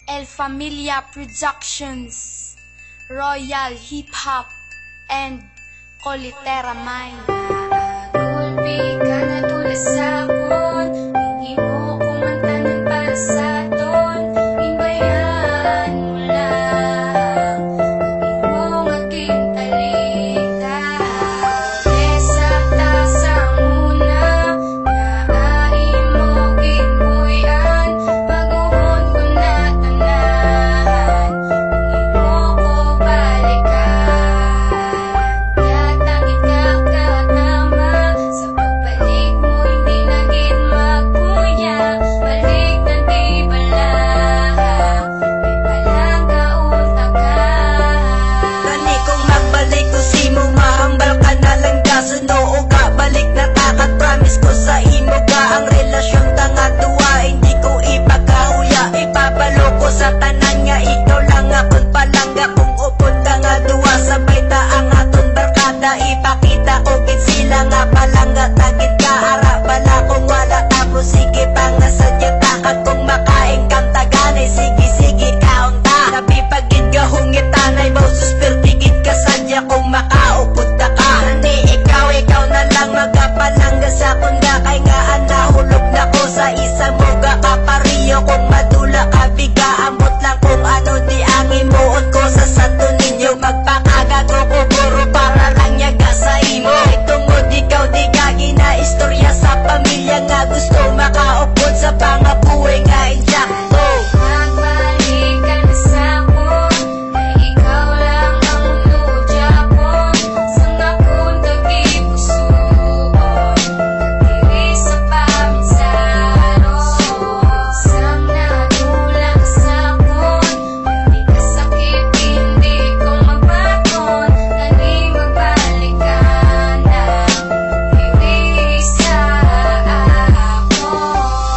El Familia Productions, Royal Hip Hop, and Colitera Mine. Gulpi ka na tula sa akon, hindi mo kumantanan para sa aton, imbayan mo lang, hindi mo aking talita. Esa tasa muna, naain mo kinbuyan, baguhon ko na tanahan, hindi mo ko balikan. Yatangit ka katama, sa pagbalik mo hindi naging magkuya, balik na di balaha, may palaga utakan. Tani kung magbalik ko si mo, mahambal ka na lang ka. Sunoo ka, balik na takat. Promise ko sa imo ka, ang relasyon tanga tuwa, hindi ko ipagkahuya. Ipapalo ko sa tanan nga, ikaw lang akong palangga. Kung upod ka nga duwa, sabay ta ang aton barkada. Ipakita ko kit sila nga palangga, tagit ka ara bala. Kung wala tapos sige pa nga sadya takat. Kung makain kang taganay, sige sige kaon ta. Nabi pagid ka hungitanay, mausus pertigid ka sadya. Kung makaupod ta ka, ani ikaw na lang magapalangga sa kunda. Kay nga nahulog na ko sa isang moga kapariyo. Kung madula ka biga, amot lang kung ano di ang imuot ko sa sato ninyo. Magpakagago ko puro para lang yaga sa imo. Ay tungod ikaw di gagi na istorya sa pamilya nga gusto makaupod sa pangabuhay nga insakto. Magbalik ka na sa akon, kay ikaw lang ang nudya ko. Sang akong tagipusuon, pagdiri sa paminsaro. Sang nadula ka sa akon, hindi ka sakit, hindi ko mabaton. Tani magbalikan na, diri sa akon.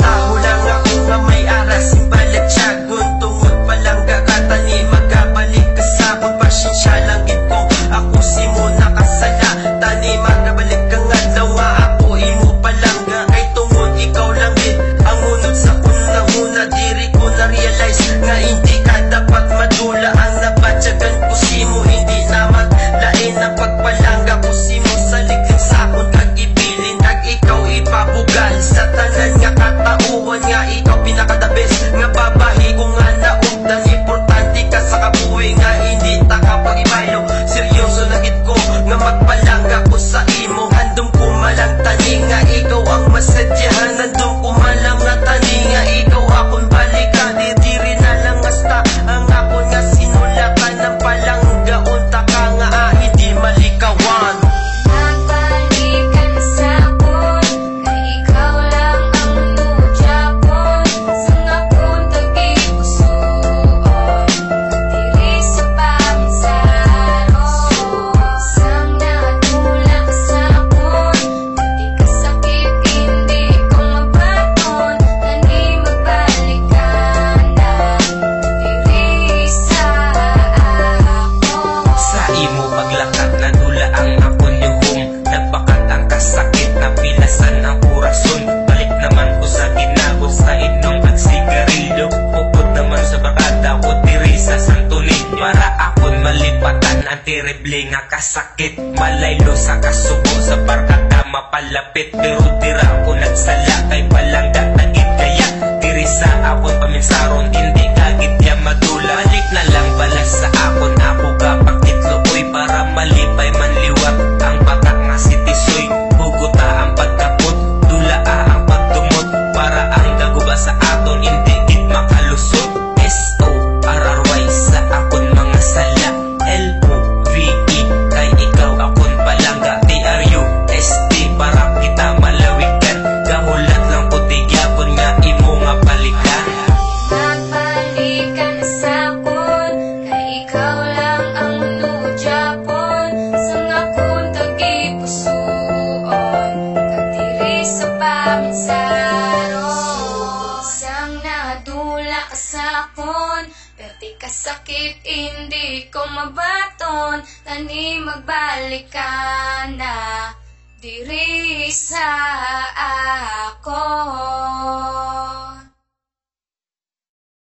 Tao lang ako nga may aras, imbalat siyagon. Tungod palang kakatani, magkabalik ka sa akong pasensya lang gid ko. Ako si mo nakasala, tani magkabalik ka nga daw nga ako imo palangga. Kay tungod ikaw lang gid ang unod sa una-una. Diri ko na realize nga hindi ka dapat madula. Ang nabatyagan ko si mo, hindi naman lain na pagpalangga ko si mo. Sa ligang sakot kag ibilin, kag ikaw ipabugal sa tanan nga katauhan nga ikaw pinaka-the best nga babae ko nga naugdan. Importante ka sa kabuhi nga hindi ta kapag-ibaylo. Seryoso na gid ko nga magpalangga ko sa imo. Handom ko malang tani nga ikaw ang masadyahan. Handom ko malang nga tani nga ikaw akong balikan. Diri na lang hasta ang akon nga sinulakan ng palangga. Unta ka nga hindi malikawan. Magbalik ka na sa akon, kay ikaw lang ang nudya ko. Sang akong tagipusuon, pagdiri sa paminsaro. Sang nadula ka sa akon, hindi ka sakit, hindi ko mabaton. Tani magbalikan na, diri sa akon. Sa imo paglakad na dula ang akon yuhong. Nagbakat ang kasakit na pilasan ang kurason. Balik naman ko sa ginagos sa inyong agsigarilyo. Upod naman sa bakada ko diri sa Santonin. Para akon malipatan ang terrible nga kasakit. Malaylo sa kasubo sa barkada mapalapit. Pero dira ako nagsala kay palangga tagid kaya. Diri sa akon paminsaron hindi kagid ya madula. Balik na lang balas sa akon, ako kapag titloy para malipay manliwat ang bata nga si Tisoy. Huguta ang pagkapot, dulaa ang pagdumot, para ang daguba sa aton hindi gid makalusot. S-O-R-R-Y sa akon mga sala, L-O-V-E kay ikaw akon palangga. T-R-U-S-T para kita malawigan. Gahulat lang ko tigyapon nga imo nga balikan. Magbalik ka na sa akon, kay ikaw lang ang nudya ko. Sang akong tagipusuon, pagdiri sa paminsaro. Sang nadula ka sa akon, perti ka sakit, hindi ko mabaton. Tani magbalikan na, diri sa